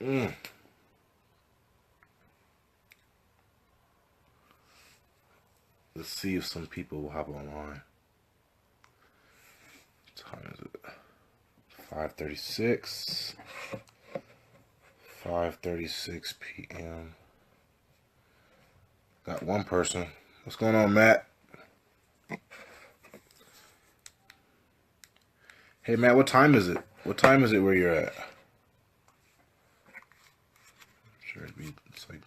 Mm. Let's see if some people will hop online. What time is it? 5:36. 5:36 p.m. Got one person. What's going on, Matt? Hey, Matt, what time is it? What time is it where you're at? Sure, it's like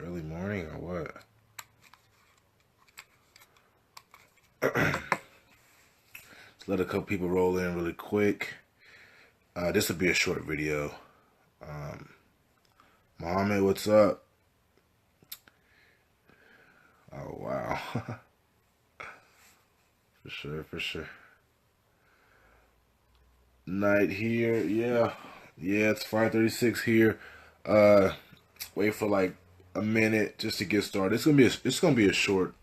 early morning or what? Let's let a couple people roll in really quick. This will be a short video. Um, Mohammed, what's up? Oh, wow. For sure, for sure. Night here, yeah. Yeah, it's 5:36 here. Uh, Wait for like a minute just to get started. It's gonna be a short,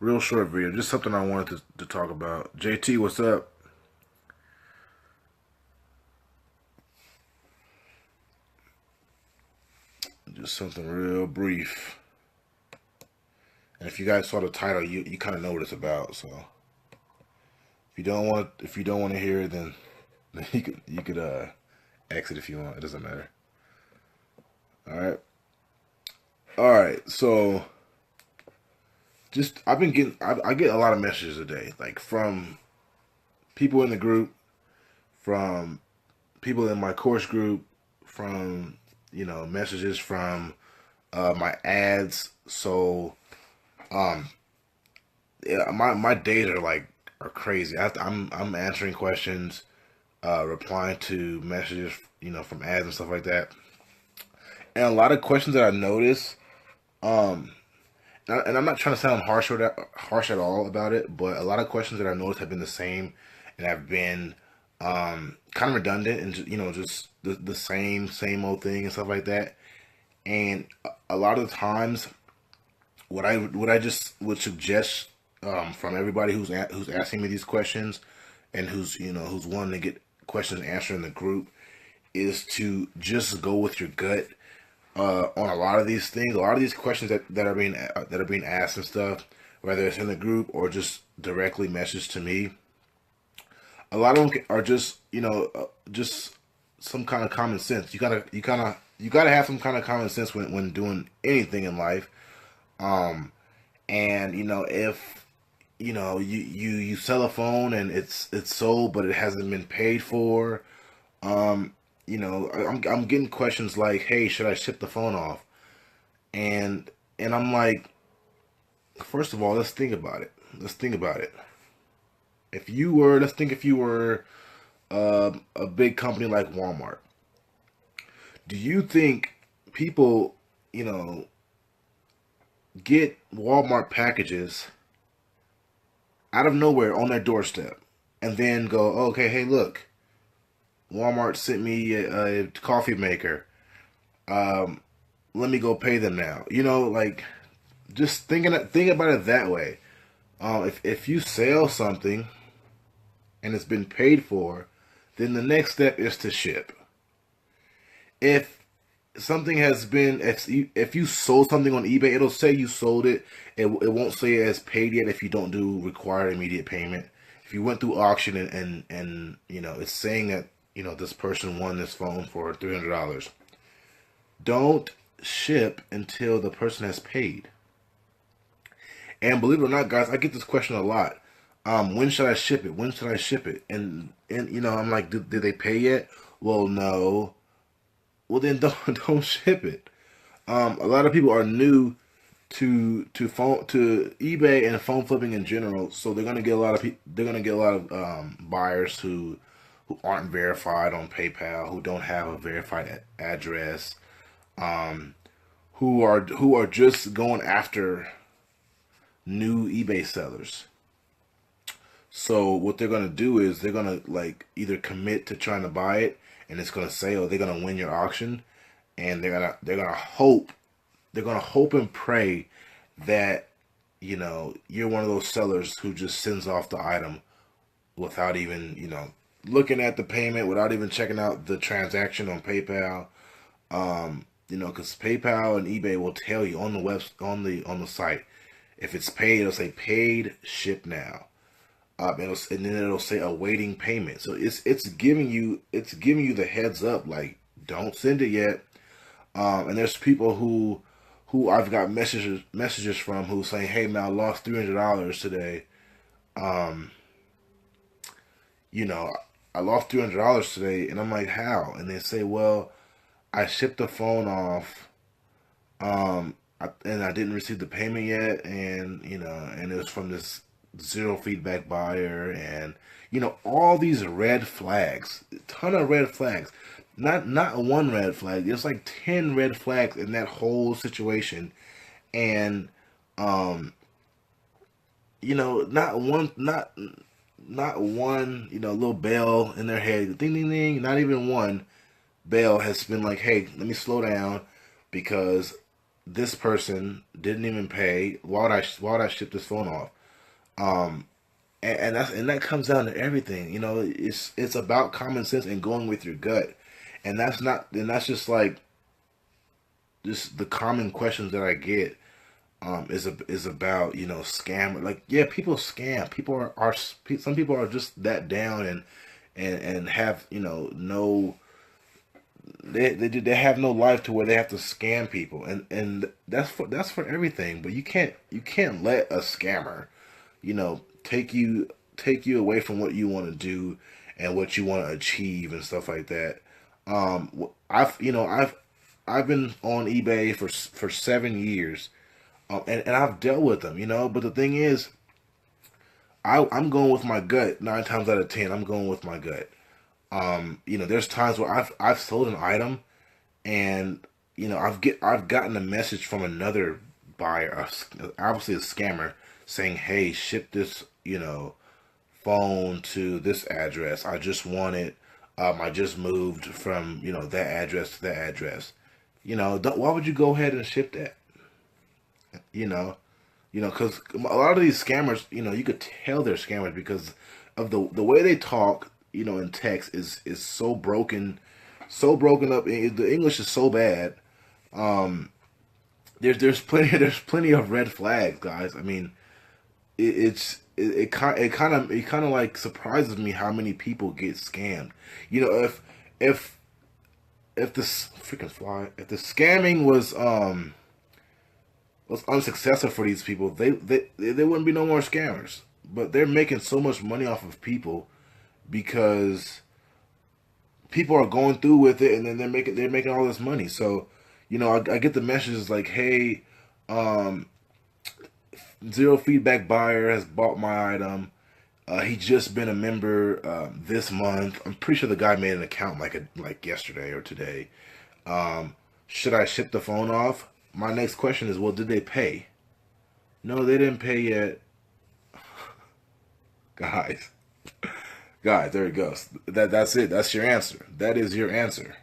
real short video. Just something I wanted to talk about. JT, what's up? Just something real brief. And if you guys saw the title, you kind of know what it's about. So if you don't want to hear it, then you could exit if you want. It doesn't matter. All right. All right. So just I've been getting I get a lot of messages a day, like from people in the group, from people in my course group, from messages from my ads. So um, yeah, my days are crazy. I'm answering questions, replying to messages, from ads and stuff like that. And a lot of questions that I notice, um, and I'm not trying to sound harsh at all about it, but a lot of questions that I noticed have been the same, and have been kind of redundant, and just the same old thing and stuff like that. And a lot of the times, what I just would suggest, from everybody who's asking me these questions, and who's wanting to get questions answered in the group, is to just go with your gut, on a lot of these things. A lot of these questions that are being asked and stuff, whether it's in the group or just directly messaged to me. A lot of them are just some kind of common sense. You gotta have some kind of common sense when doing anything in life. Um, and if you sell a phone and it's sold but it hasn't been paid for, I'm getting questions like, "Hey, should I ship the phone off?" And I'm like, first of all, let's think about it. Let's think about it. Let's think if you were a big company like Walmart. Do you think people, you know, get Walmart packages out of nowhere on their doorstep and then go, okay, hey, look, Walmart sent me a coffee maker. Um, Let me go pay them now. Like, just think about it that way. If you sell something and it's been paid for, then the next step is to ship. If if you sold something on eBay, it'll say you sold it. It won't say it as paid yet if you don't do required immediate payment. If you went through auction and it's saying that this person won this phone for $300, don't ship until the person has paid. And believe it or not, guys, I get this question a lot. When should I ship it? When should I ship it? And I'm like, did they pay yet? Well, no. Well, then don't ship it. A lot of people are new to eBay and phone flipping in general, so they're gonna get a lot of buyers who aren't verified on PayPal, who don't have a verified address, um, who are just going after new eBay sellers. So what they're gonna do is they're gonna like either commit to trying to buy it, and it's gonna say, oh, they're gonna win your auction, and they're gonna hope and pray that you're one of those sellers who just sends off the item without even looking at the payment, without even checking out the transaction on PayPal. Because PayPal and eBay will tell you on the on the site, if it's paid, it'll say paid, ship now. And then it'll say awaiting payment. So it's giving you the heads up, like, don't send it yet. And there's people who I've got messages from who saying, hey man, I lost $300 today. Um, you know, I lost $300 today, and I'm like, how? And they say, well, I shipped the phone off, and I didn't receive the payment yet, and and it was from this zero feedback buyer, and all these red flags, a ton of red flags, not one red flag. There's like 10 red flags in that whole situation, and um, not one little bell in their head, ding ding ding. Not even one bell has been like, hey, let me slow down because this person didn't even pay. Why would I ship this phone off? Um, and that comes down to everything. It's about common sense and going with your gut, and that's just like just the common questions that I get. Is about scam. Like, yeah, people scam. People are some people are just that down, and have no, they have no life to where they have to scam people, and that's for everything. But you can't let a scammer take you away from what you want to do and what you want to achieve and stuff like that. I've been on eBay for 7 years, and I've dealt with them, But the thing is, I'm going with my gut 9 times out of 10. I'm going with my gut. There's times where I've sold an item, and I've gotten a message from another buyer, obviously a scammer, saying, "Hey, ship this phone to this address. I just want it. I just moved from that address to that address. Why would you go ahead and ship that? You know, because a lot of these scammers, you could tell they're scammers because of the way they talk. In text is so broken up. The English is so bad. Um, there's plenty of red flags, guys. I mean, it kind of like surprises me how many people get scammed. If if this freaking fly if the scamming was unsuccessful for these people, they wouldn't be no more scammers. But they're making so much money off of people because people are going through with it, and then they're making all this money. So, I get the messages like, "Hey, um, zero feedback buyer has bought my item. He just been a member this month. I'm pretty sure the guy made an account like yesterday or today. Um, should I ship the phone off?" My next question is, well, did they pay? No, they didn't pay yet, guys. Guys, there it goes. That's it. That's your answer. That is your answer.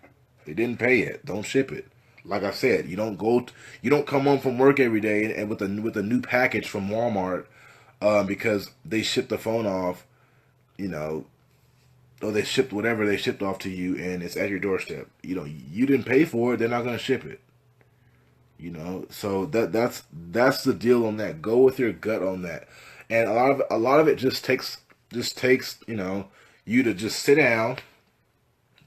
They didn't pay it. Don't ship it. Like I said, you don't come home from work every day and with a new package from Walmart, because they shipped the phone off, you know, or they shipped whatever they shipped off to you, and it's at your doorstep. You didn't pay for it. They're not gonna ship it. So that's the deal on that. Go with your gut on that, and a lot of it just takes you to just sit down,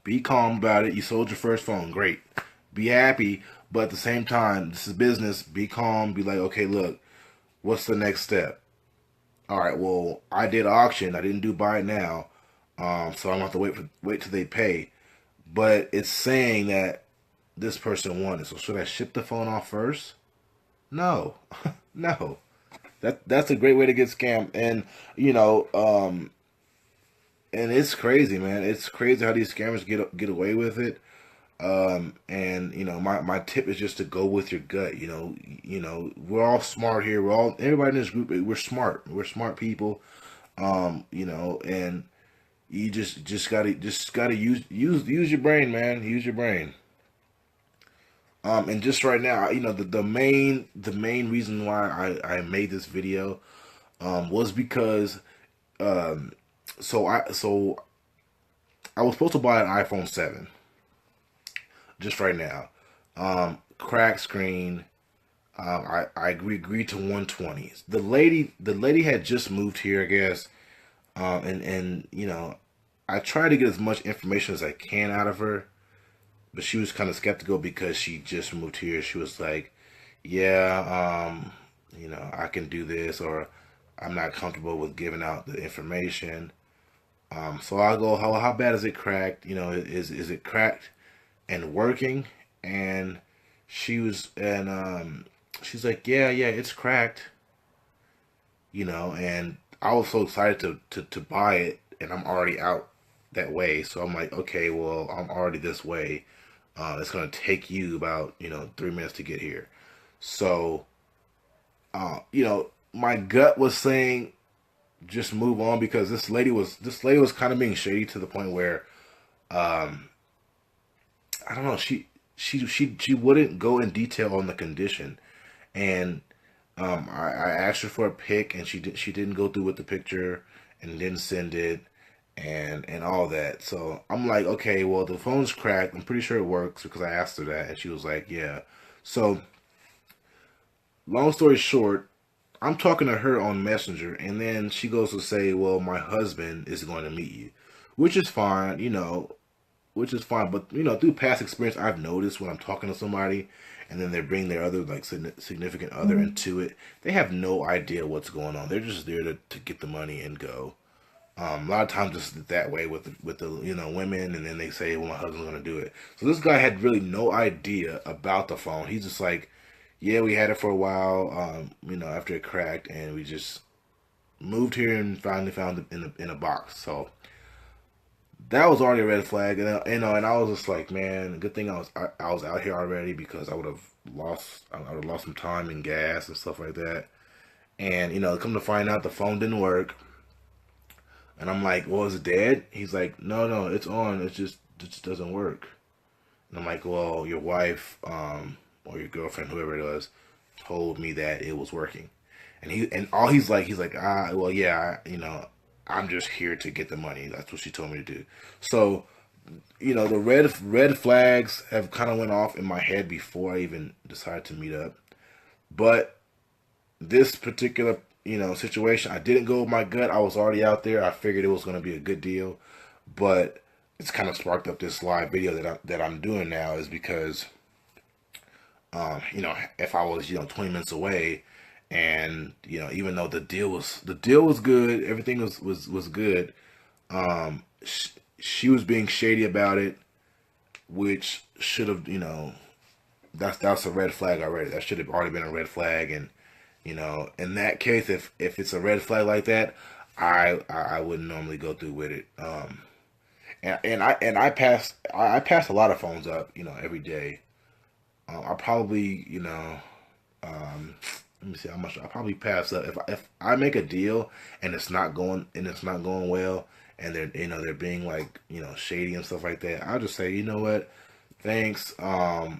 be calm about it. You sold your first phone, great, be happy, but at the same time, this is business. Be calm, be like, okay, look, what's the next step? All right, well, I did auction, I didn't do buy it now, so I'm gonna have to wait till they pay. But it's saying that this person won it, so should I ship the phone off first? No, no. That's a great way to get scammed, and you know, um, and it's crazy, man. It's crazy how these scammers get away with it. And my tip is just to go with your gut. We're all smart here. Everybody in this group. We're smart. We're smart people. And you just gotta use your brain, man. Use your brain. And just right now, the main reason why I made this video was because um, so I was supposed to buy an iPhone 7. just right now. Cracked screen. I agreed to 120. The lady had just moved here, I guess. And you know, I tried to get as much information as I can out of her, but she was kind of skeptical because she just moved here. She was like, "Yeah, I can do this," or "I'm not comfortable with giving out the information." So I go, how bad is it cracked? Is it cracked and working? And she's like, yeah, it's cracked. And I was so excited to buy it, and I'm already out that way. So I'm like, okay, well, I'm already this way. It's gonna take you about 3 minutes to get here. So my gut was saying just move on because this lady was kind of being shady to the point where um, I don't know, she wouldn't go in detail on the condition. And I asked her for a pic, and she didn't go through with the picture and didn't send it, and all that. So I'm like, okay, well, the phone's cracked. I'm pretty sure it works because I asked her that, and she was like, yeah. So long story short, I'm talking to her on Messenger, and then she goes to say, well, my husband is going to meet you, which is fine, which is fine. But through past experience, I've noticed when I'm talking to somebody, and then they bring their other like significant other into it, they have no idea what's going on. They're just there to get the money and go. A lot of times it's that way with the women, and then they say, "Well, my husband's gonna do it." So this guy had really no idea about the phone. He's just like, "Yeah, we had it for a while, after it cracked, and we just moved here and finally found it in a box." So that was already a red flag, and I was just like, man, good thing I was out here already because I would have lost some time and gas and stuff like that. And come to find out, the phone didn't work, and I'm like, well, is it dead? He's like, no, it's on. It just doesn't work. And I'm like, well, your wife, or your girlfriend, whoever it was, told me that it was working. And he's like, well, yeah, I'm just here to get the money. That's what she told me to do. So, the red flags have kind of went off in my head before I even decided to meet up. But this particular, situation, I didn't go with my gut. I was already out there. I figured it was going to be a good deal, but it's kind of sparked up this live video that I'm doing now is because, if I was 20 minutes away, and even though the deal was good, everything was good. She was being shady about it, which should have, that's a red flag already. That should have already been a red flag. And in that case, if it's a red flag like that, I wouldn't normally go through with it. And I pass a lot of phones up, every day. I probably, um, let me see how much I probably pass up if I make a deal and it's not going well, and they're being like shady and stuff like that. I'll just say, you know what, thanks. I'll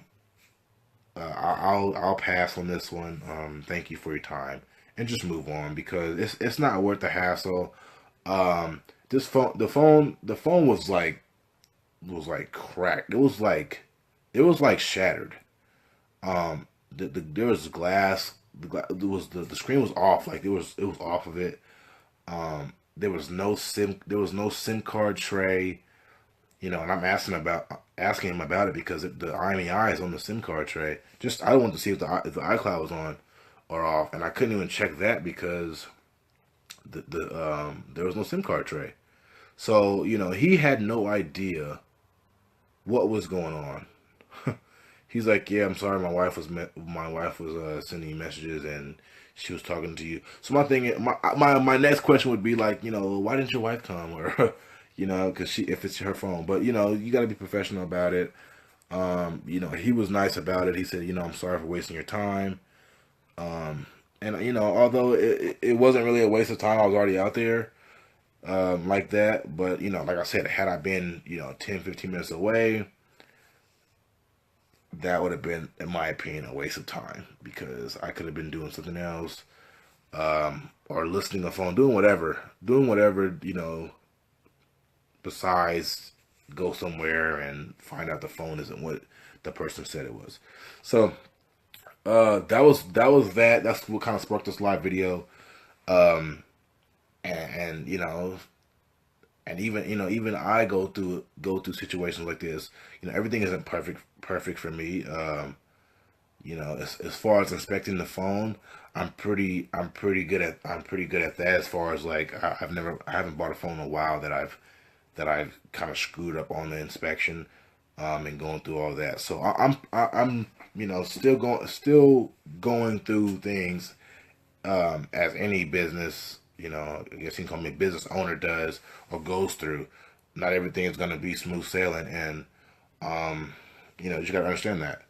pass on this one. Thank you for your time, and just move on because it's not worth the hassle. This phone was like cracked. It was like shattered. There was glass. The screen was off. Like it was off of it. There was no SIM card tray. And I'm asking him about it because the IMEI is on the SIM card tray. Just I wanted to see if the iCloud was on or off, and I couldn't even check that because there was no SIM card tray. So he had no idea what was going on. He's like, yeah, I'm sorry, my wife was sending you messages and she was talking to you. So my next question would be like, why didn't your wife come? Or because if it's her phone. But you got to be professional about it. He was nice about it. He said, I'm sorry for wasting your time. And although it wasn't really a waste of time, I was already out there like that. But like I said, had I been 10, 15 minutes away, that would have been, in my opinion, a waste of time because I could have been doing something else, or listening on the phone, doing whatever, besides go somewhere and find out the phone isn't what the person said it was. So that was that. That's what kind of sparked this live video. Um, and you know, and even even I go through situations like this. Everything isn't perfect for me. As far as inspecting the phone, I'm pretty good at that. As far as like I haven't bought a phone in a while that I've kind of screwed up on the inspection, and going through all that. So I'm still going through things, as any business, I guess you can call me business owner does or goes through. Not everything is going to be smooth sailing, and you just got to understand that.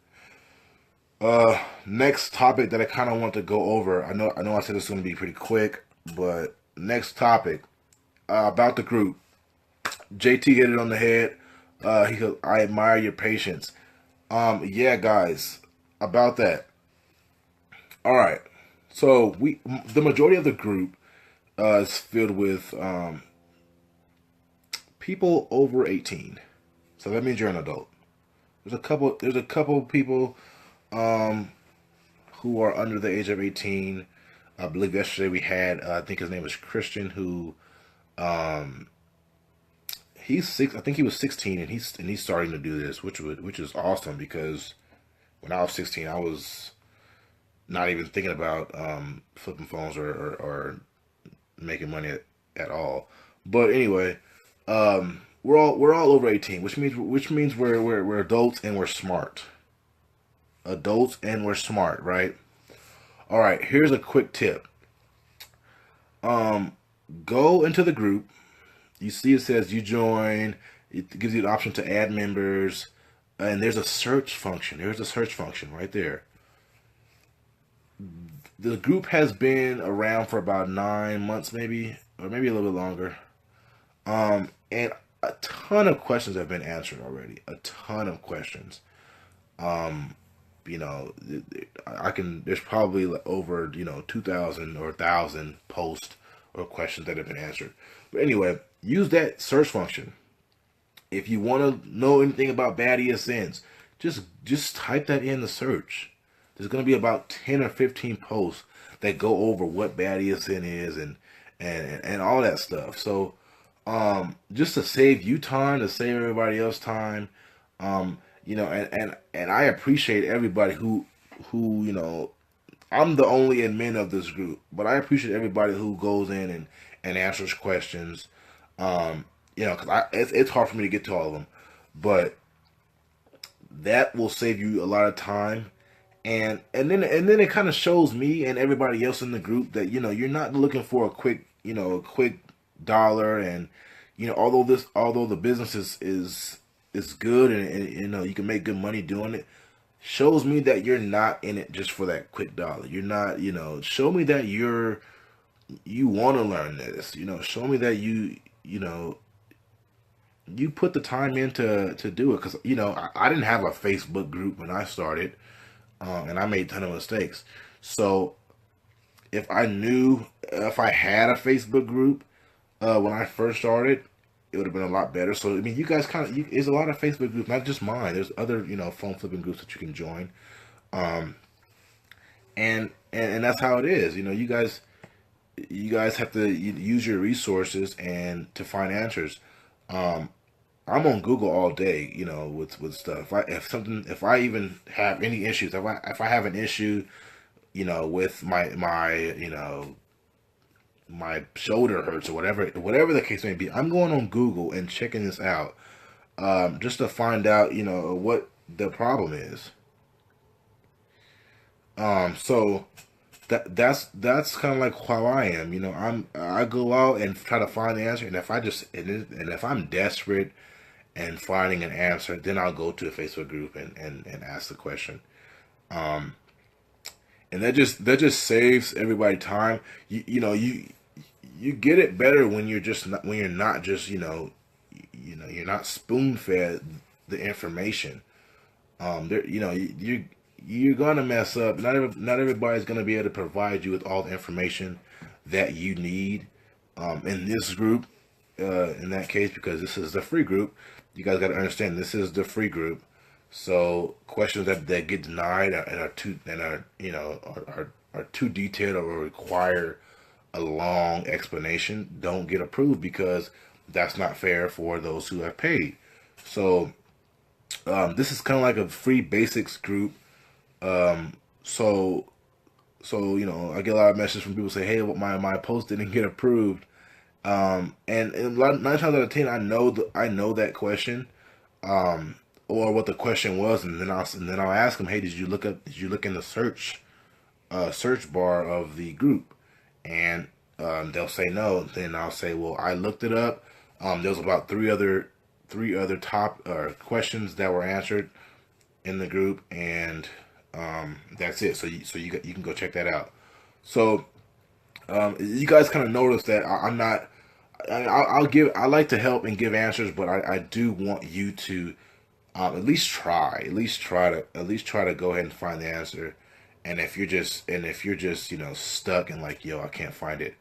Next topic that I kind of want to go over. I know I said it's going to be pretty quick, but next topic, about the group. JT hit it on the head. He goes, "I admire your patience." Yeah, guys, about that. All right. So the majority of the group is filled with people over 18. So that means you're an adult. There's a couple people um, who are under the age of 18. I believe yesterday we had, I think his name was Christian, who um, he's six. I think he was 16, and he's starting to do this, which is awesome, because when I was 16, I was not even thinking about flipping phones or making money at all. But anyway, we're all over 18, which means we're adults and we're smart. Adults and we're smart, right? All right. Here's a quick tip. Um, Go into the group. You see it says you join. It gives you the option to add members, and there's a search function. There's a search function right there. The group has been around for about 9 months, maybe, or maybe a little bit longer. And a ton of questions have been answered already. A ton of questions. Um, I can. There's probably over 2,000 or 1,000 posts or questions that have been answered. But anyway, use that search function. If you want to know anything about bad ESNs, just type that in the search. There's going to be about 10 or 15 posts that go over what bad ESN is, and all that stuff. So just to save you time, to save everybody else time, and I appreciate everybody who I'm the only admin of this group, but I appreciate everybody who goes in and answers questions. Because it's hard for me to get to all of them, but that will save you a lot of time, and then it kind of shows me and everybody else in the group that you're not looking for a quick dollar, and although the business is good, and you can make good money doing it. Shows me that you're not in it just for that quick dollar. You're not, show me that you want to learn this. Show me that you put the time in to do it. Because I didn't have a Facebook group when I started, and I made a ton of mistakes. So if I had a Facebook group when I first started, it would have been a lot better. So I mean, you guys there's a lot of Facebook groups, not just mine. There's other phone flipping groups that you can join, um, and that's how it is. You guys have to use your resources and to find answers. Um, I'm on Google all day, with stuff. If I even have any issues, if I have an issue, with my shoulder hurts or whatever the case may be, I'm going on Google and checking this out, just to find out, what the problem is. So that's kind of like how I am. I go out and try to find the answer, and if I'm desperate and finding an answer, then I'll go to a Facebook group and ask the question. Um, and that just saves everybody time. You get it better when you're not just you're not spoon fed the information. There you're gonna mess up. Not everybody's gonna be able to provide you with all the information that you need. In this group, in that case, because this is the free group, you guys got to understand this is the free group. So questions that get denied and are too are too detailed or require a long explanation don't get approved because that's not fair for those who have paid. So this is kind of like a free basics group. So I get a lot of messages from people say, "Hey, my post didn't get approved." And a lot, 9 times out of 10, I know that question, or what the question was, and then I'll ask them, "Hey, did you look in the search bar of the group?" And they'll say no. Then I'll say, "Well, I looked it up. There's about three other top questions that were answered in the group, and that's it. So you can go check that out." So you guys kind of notice that I'm not. I like to help and give answers, but I do want you to at least try, at least try to go ahead and find the answer. And if you're just stuck and like, yo, I can't find it,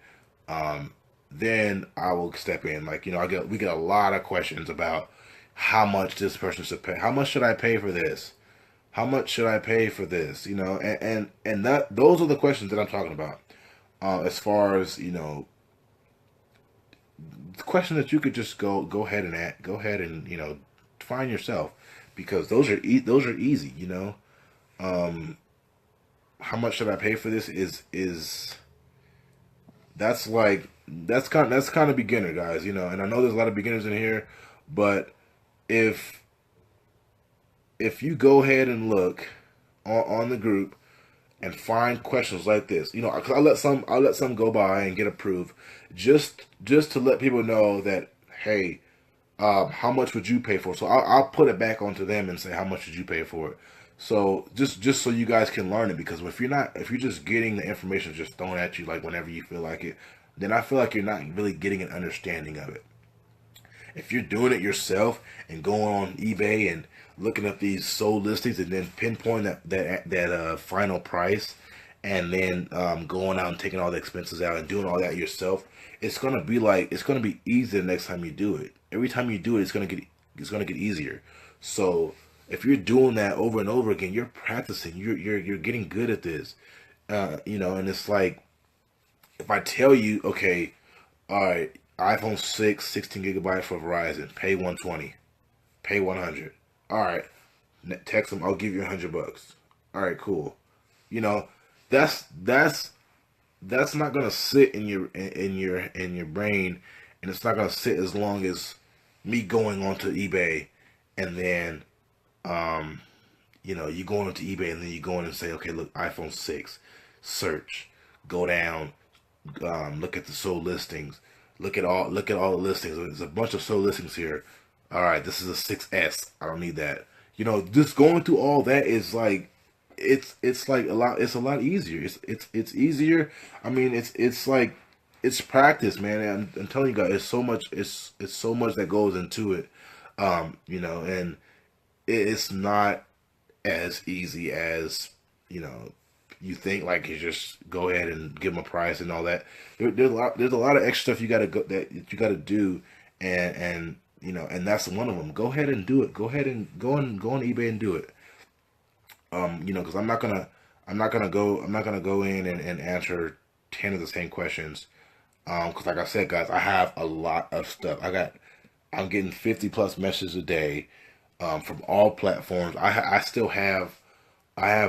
then I will step in. Like, we get a lot of questions about how much this person should pay. How much should I pay for this? How much should I pay for this? And that those are the questions that I'm talking about. As far as the question that you could just go ahead and find yourself, because those are easy. How much should I pay for this is that's kind of beginner, guys. And I know there's a lot of beginners in here, but if you go ahead and look on the group and find questions like this, because I let some go by and get approved, just to let people know that, hey, how much would you pay for it? So I'll put it back onto them and say, how much did you pay for it? So just so you guys can learn it, because if you're just getting the information just thrown at you like whenever you feel like it, then I feel like you're not really getting an understanding of it. If you're doing it yourself and going on eBay and looking up these sold listings and then pinpoint that final price, and then going out and taking all the expenses out and doing all that yourself, it's gonna be easy the next time you do it. Every time you do it, it's gonna get easier. So if you're doing that over and over again, you're practicing. You're getting good at this. And it's like, if I tell you, okay, all right, iPhone 6, 16 gigabytes for Verizon, pay 120, pay 100. All right, text them, I'll give you $100. All right, cool. You know, that's not gonna sit in your brain, and it's not gonna sit as long as me going onto eBay, and then you go onto eBay and then you go in and say, okay, look, iPhone 6, search, go down, look at the sold listings, look at all the listings. There's a bunch of sold listings here. All right, this is a 6S. I don't need that. Just going through all that is like, it's like a lot. It's a lot easier. It's easier. I mean, it's like, it's practice, man. And I'm telling you guys, it's so much that goes into it. And it's not as easy as you think. Like, you just go ahead and give them a price and all that. There's a lot of extra stuff that you gotta do, and that's one of them. Go ahead and do it. Go ahead and go on eBay and do it. Because I'm not gonna go in and answer 10 of the same questions. Because like I said, guys, I have a lot of stuff. I'm getting 50 plus messages a day, from all platforms. I have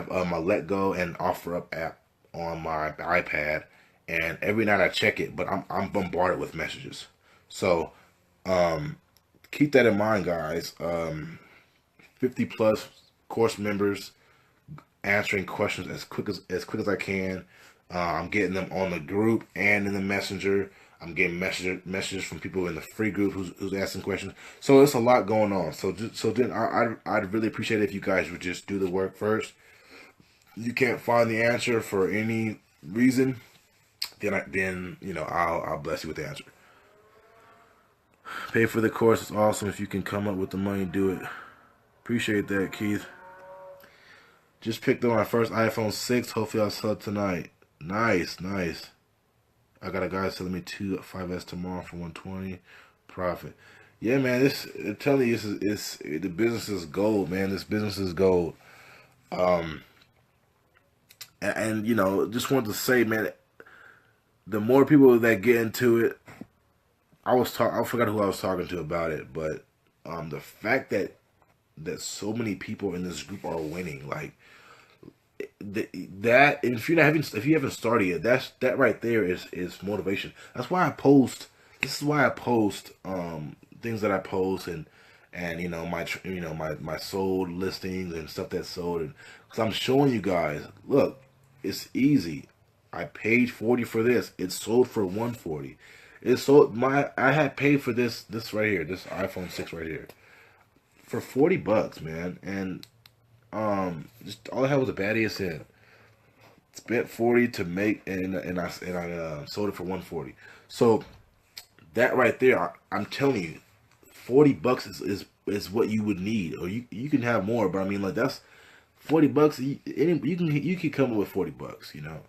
my Let Go and Offer Up app on my iPad, and every night I check it, but I'm bombarded with messages. So keep that in mind, guys. 50 plus course members, answering questions as quick as I can. I'm getting them on the group and in the messenger. I'm getting messages from people in the free group who's asking questions. So it's a lot going on. So then I'd really appreciate it if you guys would just do the work first. You can't find the answer for any reason, then I'll bless you with the answer. Pay for the course is awesome. If you can come up with the money, do it. Appreciate that, Keith. Just picked up my first iPhone 6. Hopefully I'll sell it tonight. Nice. I got a guy selling me two 5S tomorrow for 120 profit. Yeah, man. I'm telling you, the business is gold, man. This business is gold. Um, and you know, just wanted to say, man, the more people that get into it, I forgot who I was talking to about it, but the fact that so many people in this group are winning, like that, if you haven't started yet, that right there is motivation. That's why I post. This is why I post things that I post, and you know my sold listings and stuff that's sold, and because I'm showing you guys, look, it's easy. I paid 40 for this. It sold for 140. It sold I had paid for this right here, this iPhone 6 right here, for 40 bucks, man, and just all I had was a bad ASN. Spent 40 to make, and I sold it for 140. So that right there, I'm telling you, 40 bucks is what you would need, or you can have more, but I mean, like, that's 40 bucks. You can come up with 40 bucks, you know.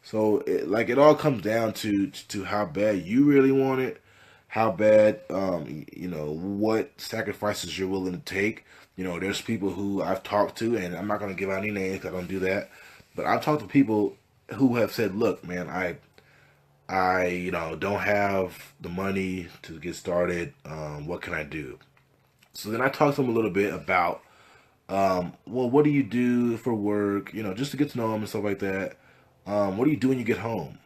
So it all comes down to how bad you really want it, how bad you know what sacrifices you're willing to take. You know, there's people who I've talked to, and I'm not going to give out any names 'cause I don't do that, but I've talked to people who have said, "Look, man, I you know don't have the money to get started. What can I do?" So then I talked to them a little bit about, well, what do you do for work? You know, just to get to know them and stuff like that. What do you do when you get home?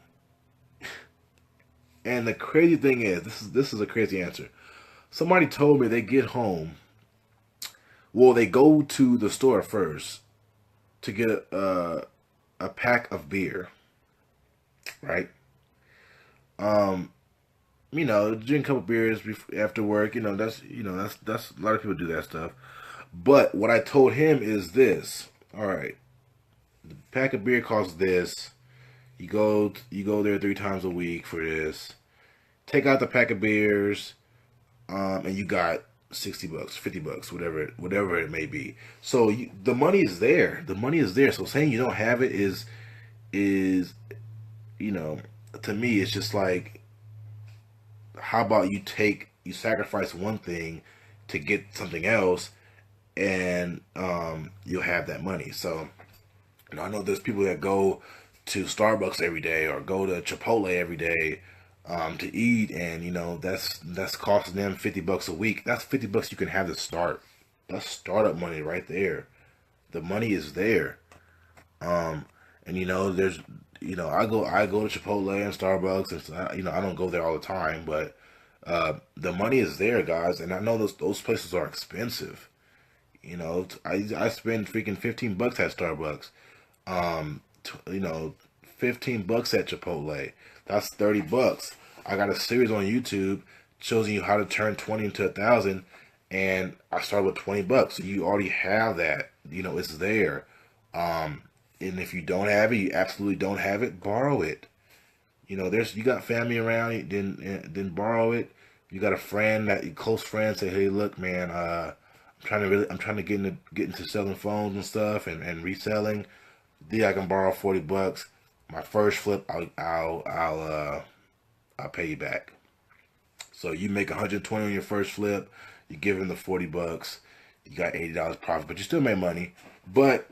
And the crazy thing is, this is a crazy answer. Somebody told me they get home. Well, they go to the store first to get a pack of beer, right? Um, you know, drink a couple beers after work. You know, that's a lot of people do that stuff. But what I told him is this. All right, the pack of beer costs this. You go there 3 times a week for this. Take out the pack of beers, and you got 60 bucks, 50 bucks, whatever it may be. So the money is there. The money is there. So saying you don't have it is you know, to me it's just like, how about you sacrifice one thing to get something else, and you'll have that money. So you know, I know there's people that go to Starbucks every day or go to Chipotle every day to eat, and you know that's costing them 50 bucks a week. That's 50 bucks you can have to start. That's startup money right there. The money is there. Um, and you know, I go to Chipotle and Starbucks, and you know I don't go there all the time, but the money is there, guys. And I know those places are expensive. You know, I spend freaking 15 bucks at Starbucks. You know, 15 bucks at Chipotle. That's 30 bucks. I got a series on YouTube shows you how to turn 20 into 1,000, and I started with 20 bucks. So you already have that. You know, it's there. Um, and if you don't have it, you absolutely don't have it, borrow it. You know, you got family around, you then borrow it. You got a friend, close friend, say, hey, look, man, I'm trying to get into selling phones and stuff, and reselling. Yeah, I can borrow 40 bucks. My first flip, I'll pay you back. So you make 120 on your first flip, you give him the 40 bucks, you got $80 profit, but you still made money. But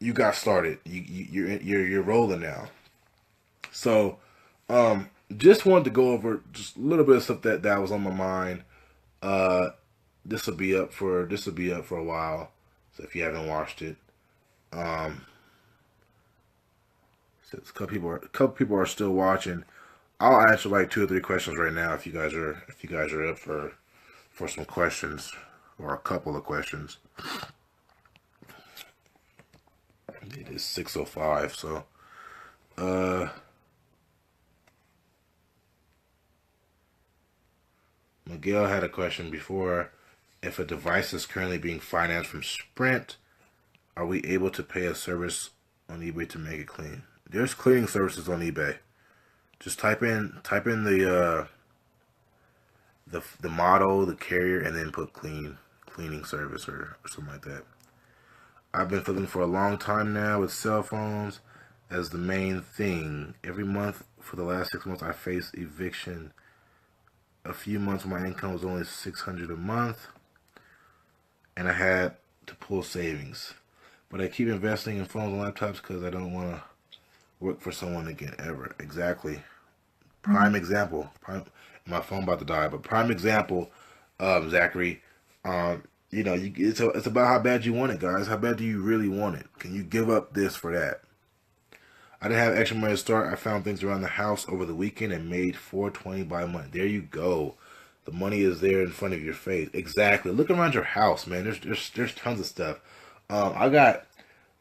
you got started. You're rolling now. So just wanted to go over just a little bit of stuff that was on my mind. Uh, this will be up for a while. So if you haven't watched it, um, since a couple people are still watching, I'll answer like 2 or 3 questions right now if you guys are up for some questions or a couple of questions. It is 6:05, so uh, Miguel had a question before. If a device is currently being financed from Sprint, are we able to pay a service on eBay to make it clean? There's cleaning services on eBay. Just type in the model, the carrier, and then put cleaning service or something like that. I've been flipping for a long time now with cell phones as the main thing. Every month for the last 6 months, I face eviction a few months when my income was only $600 a month, and I had to pull savings. But I keep investing in phones and laptops because I don't want to work for someone again ever. Exactly. Prime example. My phone about to die, but prime example, Zachary. Um, it's about how bad you want it, guys. How bad do you really want it? Can you give up this for that? I didn't have extra money to start. I found things around the house over the weekend and made $420 by month. There you go. The money is there in front of your face. Exactly. Look around your house, man. There's tons of stuff. I got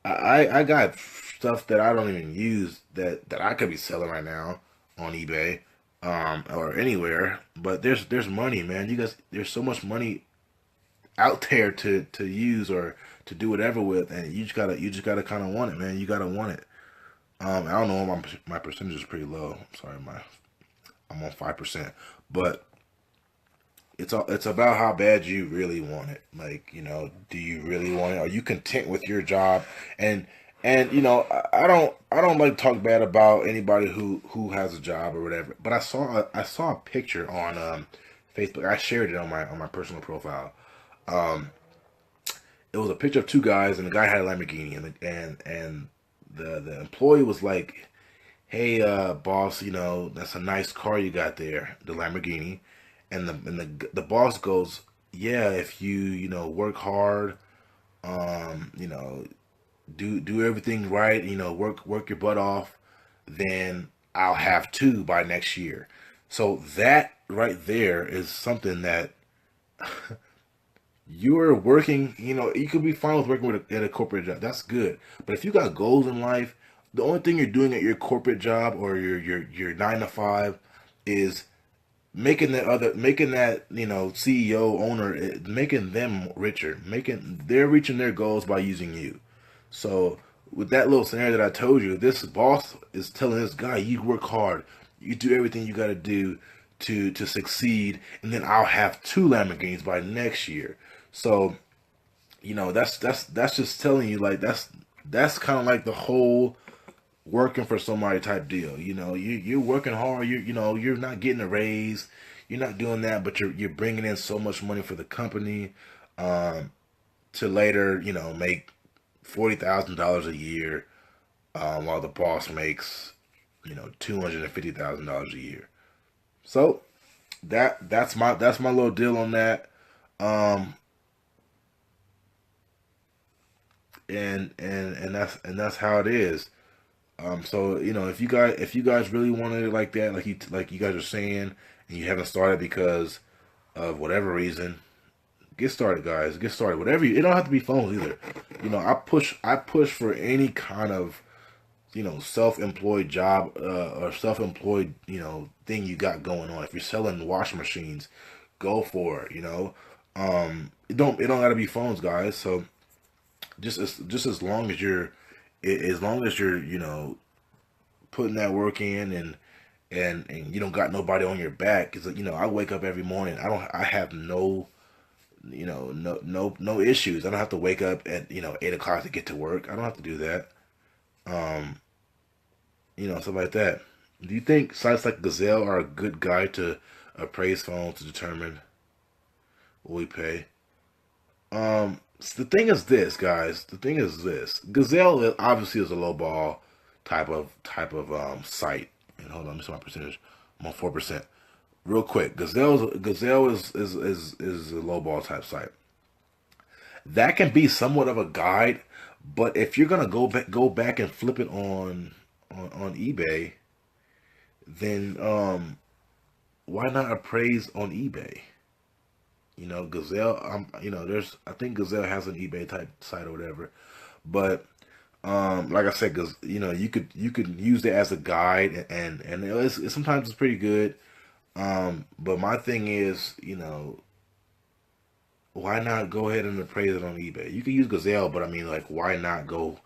I got stuff that I don't even use that I could be selling right now on eBay, or anywhere. But there's money, man. You guys, there's so much money out there to use or to do whatever with, and you just gotta kind of want it, man. You gotta want it. I don't know. My percentage is pretty low. Sorry, I'm on 5%, but it's about how bad you really want it. Like, do you really want it? Are you content with your job? And I don't like to talk bad about anybody who has a job or whatever. But I saw a picture on Facebook. I shared it on my personal profile. Um, it was a picture of two guys, and the guy had a Lamborghini, and the employee was like, "Hey, boss, that's a nice car you got there, the Lamborghini." And the boss goes, "Yeah, if work hard, um, you know, do everything right, work your butt off, then I'll have two by next year." So that right there is something that you're working. You could be fine with working at a corporate job. That's good. But if you got goals in life, the only thing you're doing at your corporate job or your 9 to 5 is making that CEO owner, making them richer, making they're reaching their goals by using you. So with that little scenario that I told you, this boss is telling this guy, "You work hard, you do everything you got to do to succeed, and then I'll have two Lamborghinis by next year." So that's just telling you, like, that's kind of like the whole working for somebody type deal. You're working hard. You're not getting a raise. You're not doing that, but you're bringing in so much money for the company, um, to later make $40,000 a year, while the boss makes $250,000 a year. So that's my little deal on that. Um, and that's how it is. So if you guys really wanted it like that, like you guys are saying, and you haven't started because of whatever reason, get started, guys. Get started. Whatever it don't have to be phones either. I push for any kind of self-employed job, or self-employed thing you got going on. If you're selling washing machines, go for it. It don't got to be phones, guys. So just as long as you're putting that work in, and you don't got nobody on your back. Because I wake up every morning. I have no issues. I don't have to wake up at 8 o'clock to get to work. I don't have to do that. Um, Stuff like that. Do you think sites like Gazelle are a good guide to appraise phones to determine what we pay? The thing is this, guys. The thing is this. Gazelle obviously is a low ball type of site. And hold on, let me see my percentage. I'm on 4%. Real quick, Gazelle is a low ball type site. That can be somewhat of a guide, but if you're gonna go back and flip it on eBay, then why not appraise on eBay? Gazelle. There's I think Gazelle has an eBay type site or whatever, but like I said, because you could use it as a guide, and sometimes it's pretty good. But my thing is, why not go ahead and appraise it on eBay? You can use Gazelle, but I mean, like, why not go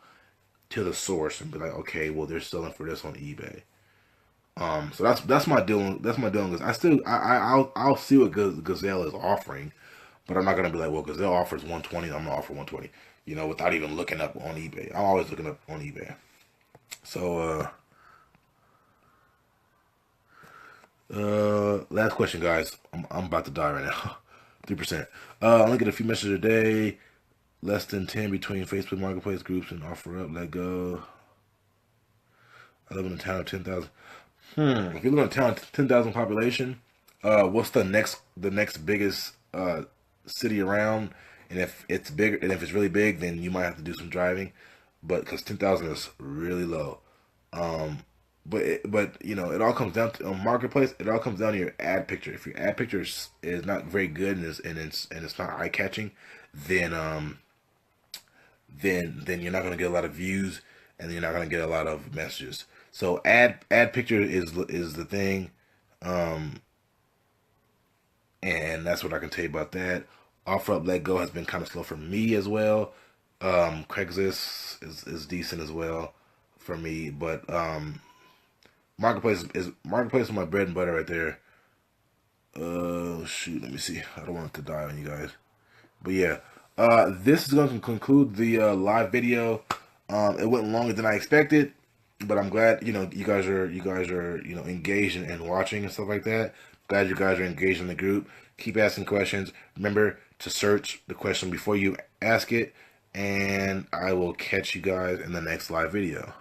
to the source and be like, okay, well, they're selling for this on eBay. So that's my deal. That's my deal. Because I'll see what Gazelle is offering, but I'm not gonna be like, well, Gazelle offers 120, I'm gonna offer 120. Without even looking up on eBay. I'm always looking up on eBay. So Last question, guys. I'm about to die right now. 3%. Only get a few messages a day. Less than 10 between Facebook Marketplace groups and offer up. Let go. I live in a town of 10,000. If you live in a town of 10,000 population, what's the next biggest city around? And if it's bigger, and if it's really big, then you might have to do some driving. But because 10,000 is really low. Um, but you know, it all comes down to marketplace. It all comes down to your ad picture. If your ad picture is not very good and it's not eye catching, then then you're not going to get a lot of views and you're not going to get a lot of messages. So ad picture is the thing, um, and that's what I can tell you about that. Offer up let go has been kind of slow for me as well. Craigslist is decent as well for me, but marketplace is my bread and butter right there. Shoot, let me see. I don't want it to die on you guys. But yeah, this is going to conclude the live video. It went longer than I expected, but I'm glad you guys are engaged and watching and stuff like that. Glad you guys are engaged in the group. Keep asking questions. Remember to search the question before you ask it, and I will catch you guys in the next live video.